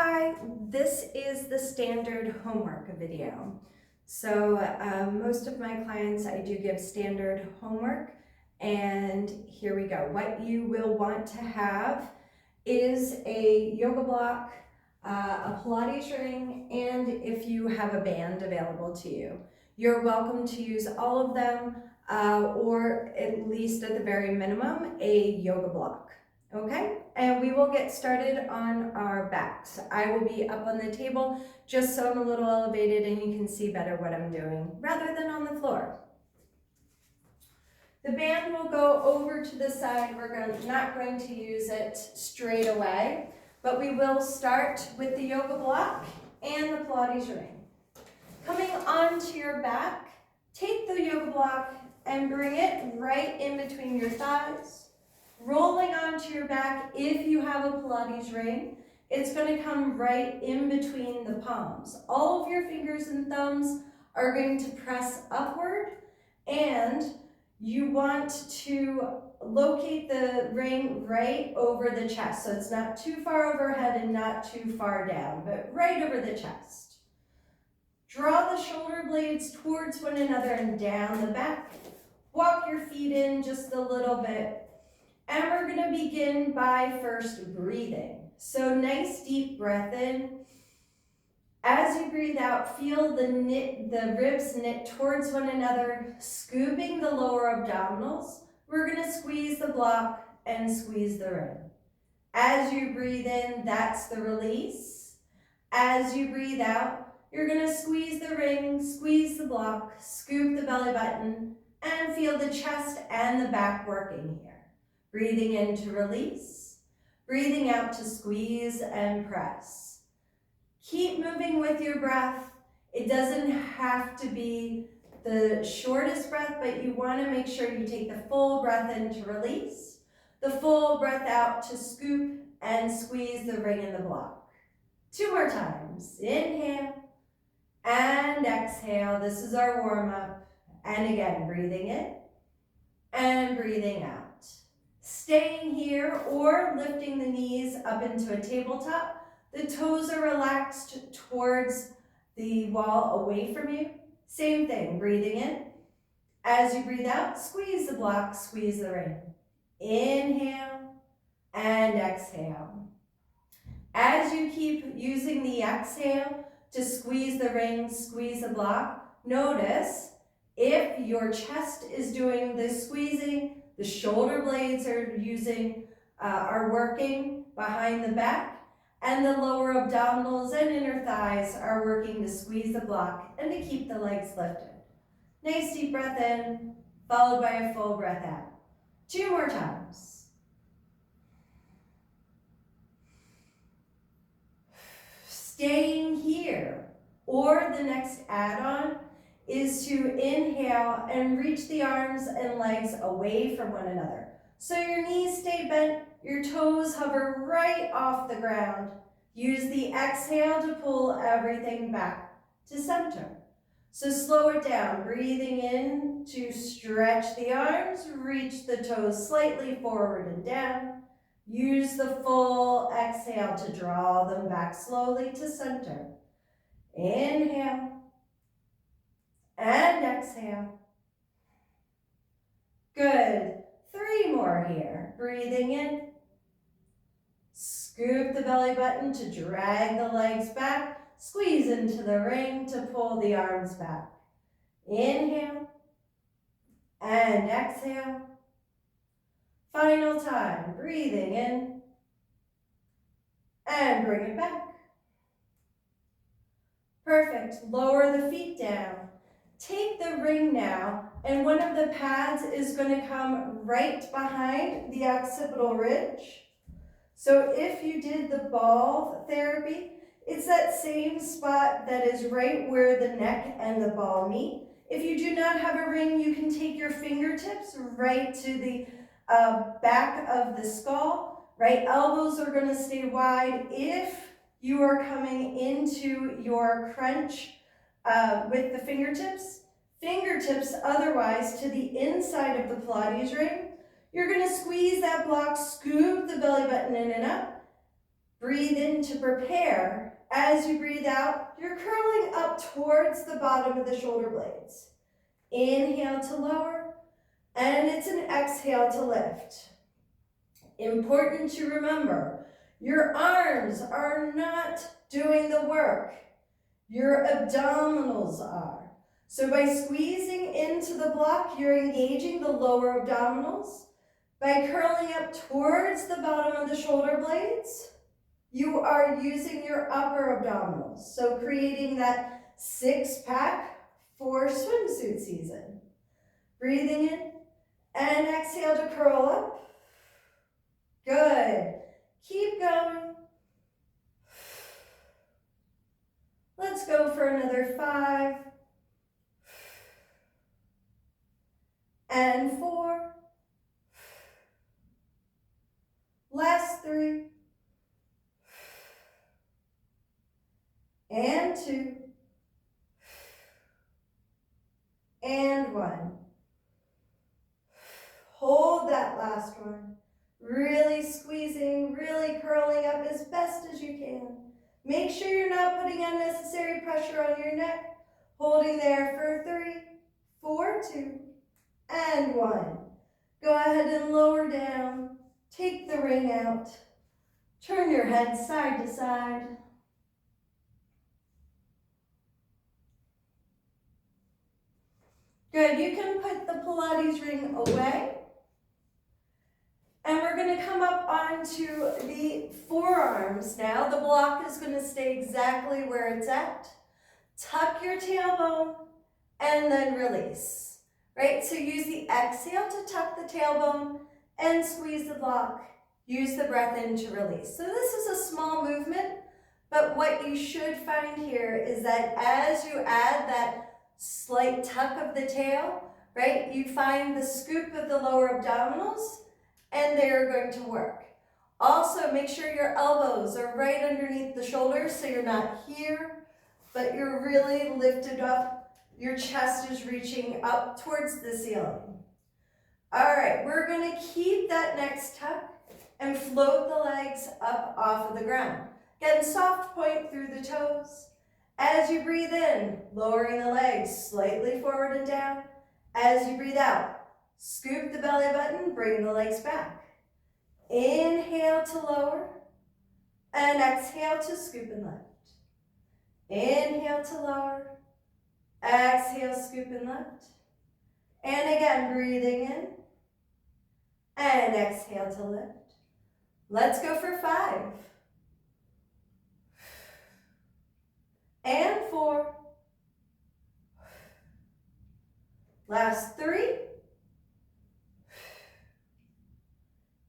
Hi, this is the standard homework video. So most of my clients, I do give standard homework, and here we go. What you will want to have is a yoga block, a Pilates ring, and if you have a band available to you. You're welcome to use all of them, or at least at the very minimum, a yoga block. Okay, and we will get started on our backs. I will be up on the table just so I'm a little elevated and you can see better what I'm doing rather than on the floor. The band will go over to the side. We're not going to use it straight away, but we will start with the yoga block and the Pilates ring. Coming onto your back, take the yoga block and bring it right in between your thighs. Rolling onto your back, if you have a Pilates ring, it's going to come right in between the palms. All of your fingers and thumbs are going to press upward, and you want to locate the ring right over the chest. So it's not too far overhead and not too far down, but right over the chest. Draw the shoulder blades towards one another and down the back. Walk your feet in just a little bit. And we're going to begin by first breathing. So nice deep breath in. As you breathe out, feel the ribs knit towards one another, scooping the lower abdominals. We're going to squeeze the block and squeeze the ring. As you breathe in, that's the release. As you breathe out, you're going to squeeze the ring, squeeze the block, scoop the belly button, and feel the chest and the back working here. Breathing in to release, breathing out to squeeze and press. Keep moving with your breath. It doesn't have to be the shortest breath, but you want to make sure you take the full breath in to release, the full breath out to scoop and squeeze the ring and the block. 2 more times. Inhale and exhale. This is our warm-up. And again, breathing in and breathing out. Staying here or lifting the knees up into a tabletop. The toes are relaxed towards the wall away from you. Same thing, breathing in. As you breathe out, squeeze the block, squeeze the ring. Inhale and exhale. As you keep using the exhale to squeeze the ring, squeeze the block, notice if your chest is doing the squeezing, the shoulder blades are working behind the back, and the lower abdominals and inner thighs are working to squeeze the block and to keep the legs lifted. Nice deep breath in, followed by a full breath out. 2 more times. Staying here, or the next add-on is to inhale and reach the arms and legs away from one another. So your knees stay bent, your toes hover right off the ground. Use the exhale to pull everything back to center. So slow it down, breathing in to stretch the arms, reach the toes slightly forward and down. Use the full exhale to draw them back slowly to center. Inhale. And exhale. Good. 3 more here. Breathing in. Scoop the belly button to drag the legs back. Squeeze into the ring to pull the arms back. Inhale. And exhale. Final time. Breathing in. And bring it back. Perfect. Lower the feet down. Take the ring now, and one of the pads is going to come right behind the occipital ridge. So if you did the ball therapy, it's that same spot that is right where the neck and the ball meet. If you do not have a ring, you can take your fingertips right to the back of the skull. Right elbows are going to stay wide. If you are coming into your crunch with the fingertips otherwise to the inside of the Pilates ring, you're going to squeeze that block, scoop the belly button in and up, breathe in to prepare. As you breathe out, you're curling up towards the bottom of the shoulder blades. Inhale to lower, and it's an exhale to lift. Important to remember, your arms are not doing the work. Your abdominals are. So by squeezing into the block, you're engaging the lower abdominals. By curling up towards the bottom of the shoulder blades, you are using your upper abdominals. So creating that six-pack for swimsuit season. Breathing in and exhale to curl up. Good. Keep going. Let's go for another 5 and 4. Last 3 and 2 and 1. Hold that last one. Really squeezing, really curling up as best as you can. Make sure you're not putting unnecessary pressure on your neck. Holding there for 3, 4, 2, and 1. Go ahead and lower down. Take the ring out. Turn your head side to side. Good, you can put the Pilates ring away. And we're going to come up onto the forearms now. The block is going to stay exactly where it's at. Tuck your tailbone and then release. Right? So use the exhale to tuck the tailbone and squeeze the block. Use the breath in to release. So this is a small movement, but what you should find here is that as you add that slight tuck of the tail, right, you find the scoop of the lower abdominals, and they're going to work. Also, make sure your elbows are right underneath the shoulders so you're not here, but you're really lifted up. Your chest is reaching up towards the ceiling. All right, we're going to keep that next tuck and float the legs up off of the ground. Again, soft point through the toes. As you breathe in, lowering the legs slightly forward and down. As you breathe out, scoop the belly button, bring the legs back. Inhale to lower, and exhale to scoop and lift. Inhale to lower, exhale, scoop and lift. And again, breathing in, and exhale to lift. Let's go for 5. And 4. Last 3.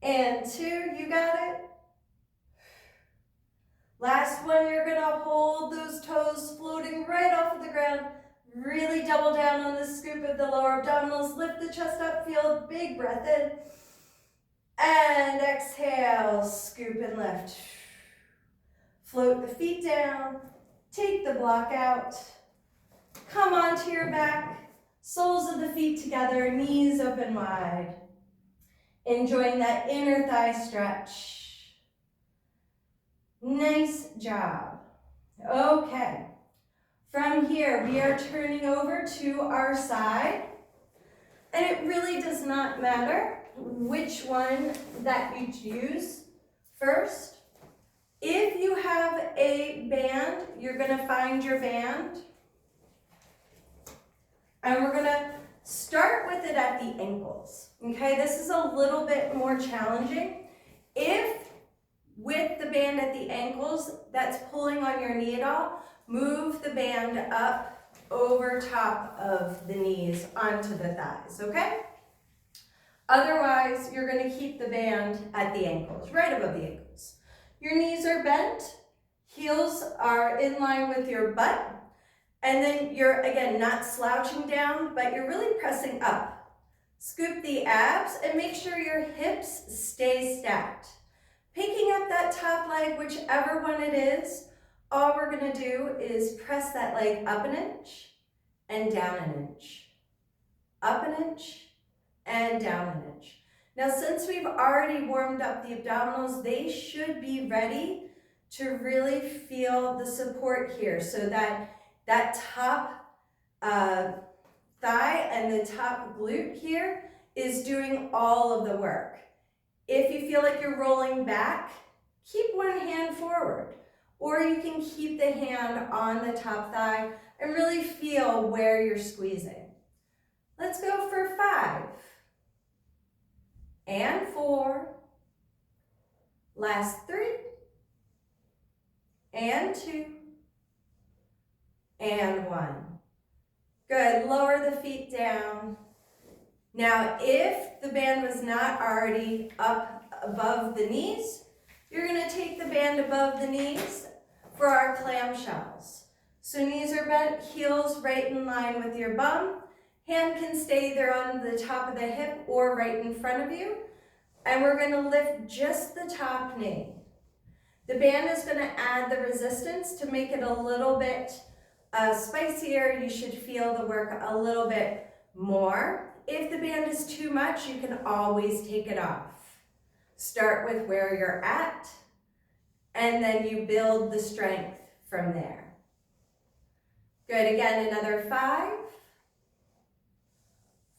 And 2, you got it. Last one, you're gonna hold those toes floating right off of the ground. Really double down on the scoop of the lower abdominals. Lift the chest up, feel a big breath in. And exhale, scoop and lift. Float the feet down, take the block out. Come onto your back, soles of the feet together, knees open wide. Enjoying that inner thigh stretch. Nice job. Okay. From here, we are turning over to our side. And it really does not matter which one that you choose first. If you have a band, you're going to find your band. And we're going to start with it at the ankles. Okay, this is a little bit more challenging. If with the band at the ankles that's pulling on your knee at all, move the band up over top of the knees onto the thighs, okay? Otherwise, you're going to keep the band at the ankles, right above the ankles. Your knees are bent, heels are in line with your butt, and then you're, again, not slouching down, but you're really pressing up. Scoop the abs and make sure your hips stay stacked. Picking up that top leg, whichever one it is, all we're going to do is press that leg up an inch and down an inch. Up an inch and down an inch. Now, since we've already warmed up the abdominals, they should be ready to really feel the support here, so that top thigh and the top glute here is doing all of the work. If you feel like you're rolling back, keep one hand forward, or you can keep the hand on the top thigh and really feel where you're squeezing. Let's go for 5 and 4, last 3 and 2 and 1. Good, lower the feet down. Now, if the band was not already up above the knees, you're gonna take the band above the knees for our clamshells. So knees are bent, heels right in line with your bum. Hand can stay either on the top of the hip or right in front of you. And we're gonna lift just the top knee. The band is gonna add the resistance to make it a little bit spicier. You should feel the work a little bit more. If the band is too much, you can always take it off. Start with where you're at, and then you build the strength from there. Good, again, another 5,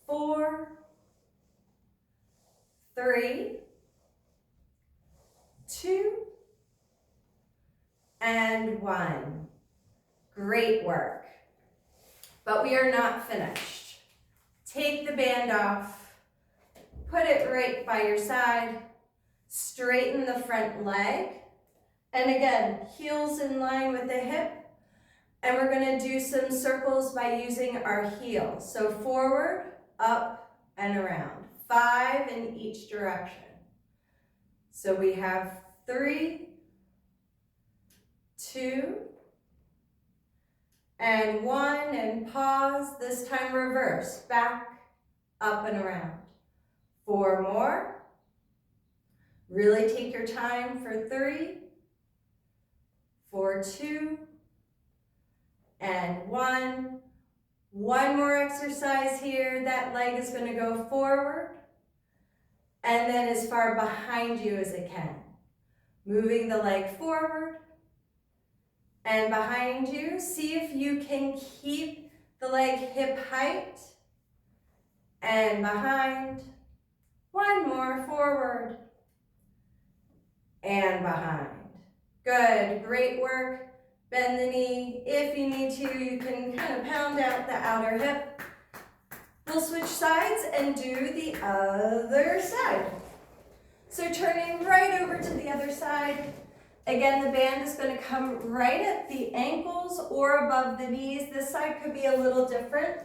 4, 3, 2, and 1. Great work. But we are not finished. Take the band off, put it right by your side, straighten the front leg, and again, heels in line with the hip, and we're gonna do some circles by using our heels. So forward, up, and around. 5 in each direction. So we have 3, 2, and 1, and pause. This time reverse, back, up, and around. 4 more. Really take your time for 3, 4, 2, and 1. One more exercise here. That leg is going to go forward and then as far behind you as it can. Moving the leg forward and behind you. See if you can keep the leg hip height and behind. 1 more, forward and behind. Good, great work. Bend the knee. If you need to, you can kind of pound out the outer hip. We'll switch sides and do the other side. So turning right over to the other side. Again, the band is going to come right at the ankles or above the knees. This side could be a little different.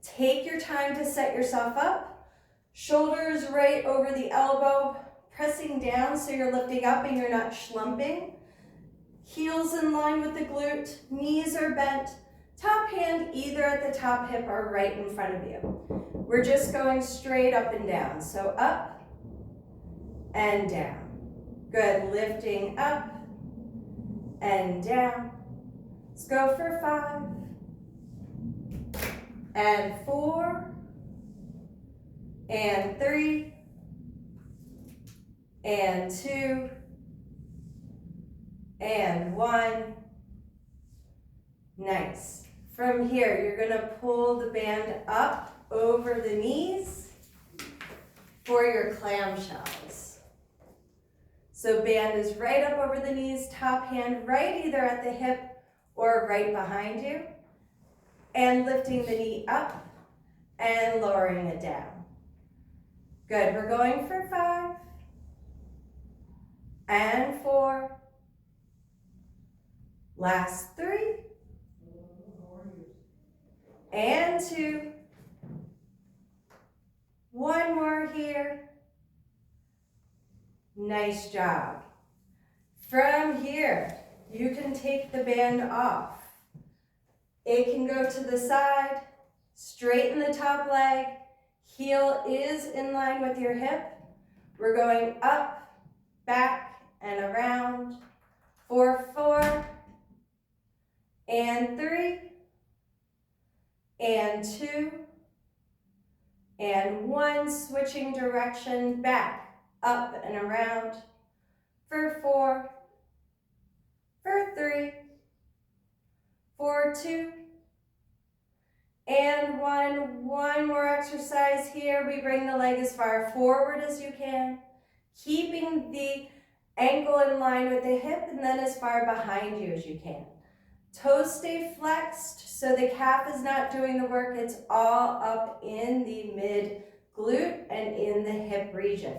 Take your time to set yourself up. Shoulders right over the elbow, pressing down so you're lifting up and you're not slumping. Heels in line with the glute, knees are bent, top hand either at the top hip or right in front of you. We're just going straight up and down. So up and down. Good, lifting up and down. Let's go for 5 and 4 and 3 and 2 and 1. Nice. From here, you're going to pull the band up over the knees for your clamshells. So band is right up over the knees, top hand right either at the hip or right behind you, and lifting the knee up and lowering it down. Good, we're going for 5 and 4. Last 3 and 2. 1 more here. Nice job. From here, you can take the band off. It can go to the side, straighten the top leg, heel is in line with your hip. We're going up, back, and around. 4, 4, and 3, and 2, and 1, switching direction, back, up, and around. For 4, 2, and 1. One more exercise here. We bring the leg as far forward as you can, keeping the ankle in line with the hip and then as far behind you as you can. Toes stay flexed so the calf is not doing the work. It's all up in the mid glute and in the hip region.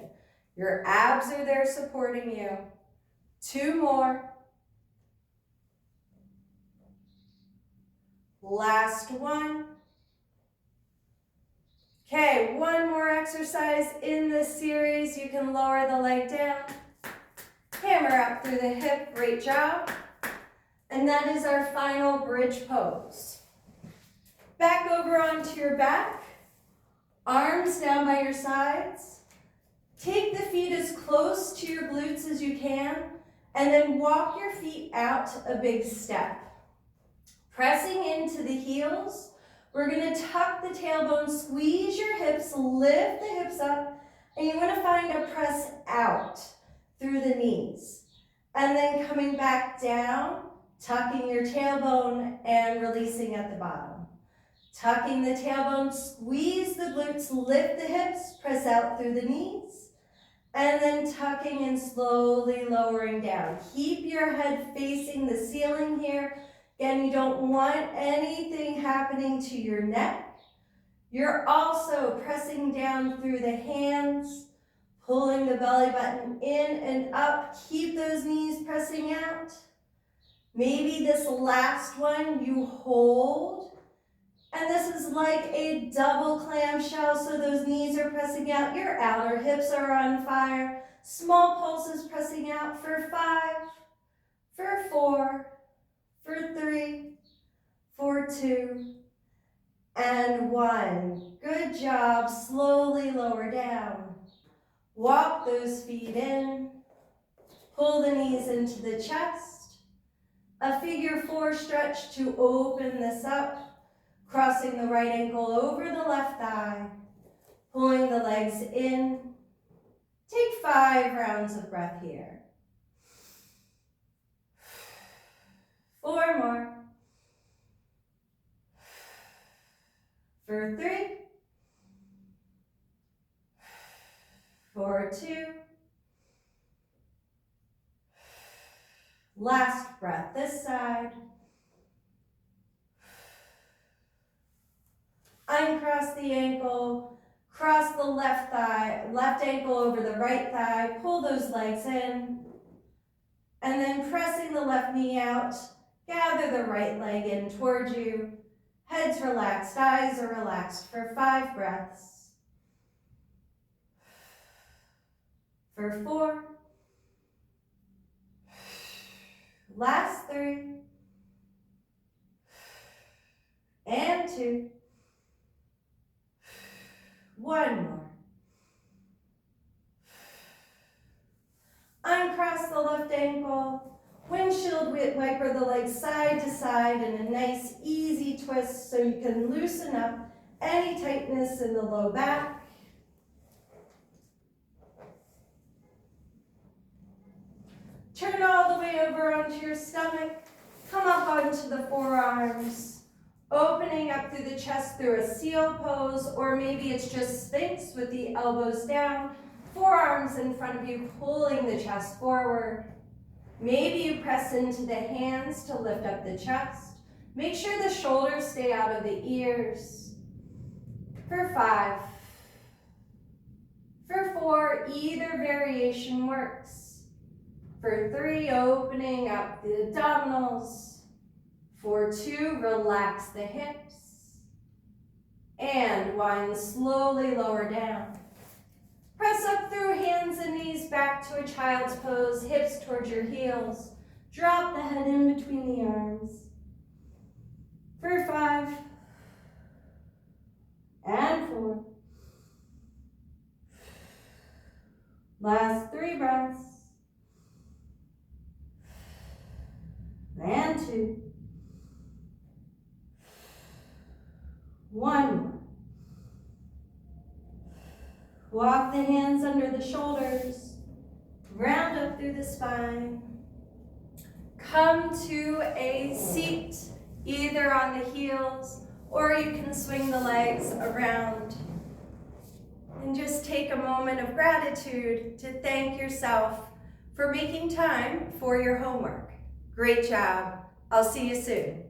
Your abs are there supporting you. 2 more. Last one. Okay, 1 more exercise in this series. You can lower the leg down, hammer up through the hip, great job. And that is our final bridge pose. Back over onto your back, arms down by your sides. Take the feet as close to your glutes as you can, and then walk your feet out a big step. Pressing into the heels, we're gonna tuck the tailbone, squeeze your hips, lift the hips up, and you wanna find a press out through the knees. And then coming back down, tucking your tailbone and releasing at the bottom. Tucking the tailbone, squeeze the glutes, lift the hips, press out through the knees, and then tucking and slowly lowering down. Keep your head facing the ceiling here. Again, you don't want anything happening to your neck. You're also pressing down through the hands, pulling the belly button in and up. Keep those knees pressing out. Maybe this last one you hold, and this is like a double clamshell, so those knees are pressing out. Your outer hips are on fire. Small pulses pressing out for 5, for 4, for 3, for 2, and 1. Good job. Slowly lower down. Walk those feet in. Pull the knees into the chest. A figure 4 stretch to open this up, crossing the right ankle over the left thigh, pulling the legs in. Take 5 rounds of breath here. 4 more. For 3, for 2, last breath this side. Uncross the ankle, cross the left thigh, left ankle over the right thigh, pull those legs in, and then pressing the left knee out, gather the right leg in towards you. Head's relaxed, eyes are relaxed for 5 breaths. For 4. Last 3. And 2. 1 more. Uncross the left ankle. Windshield wiper the legs side to side in a nice easy twist so you can loosen up any tightness in the low back. Turn all the way over onto your stomach. Come up onto the forearms, opening up through the chest through a seal pose, or maybe it's just Sphinx with the elbows down, forearms in front of you, pulling the chest forward. Maybe you press into the hands to lift up the chest. Make sure the shoulders stay out of the ears. For 5. For 4, either variation works. For 3, opening up the abdominals. For 2, relax the hips. And 1, slowly lower down. Press up through hands and knees back to a child's pose, hips towards your heels. Drop the head in between the arms. For 5. And 4. Last 3 breaths. And 2. 1 more. Walk the hands under the shoulders, round up through the spine. Come to a seat either on the heels, or you can swing the legs around. And just take a moment of gratitude to thank yourself for making time for your homework. Great job. I'll see you soon.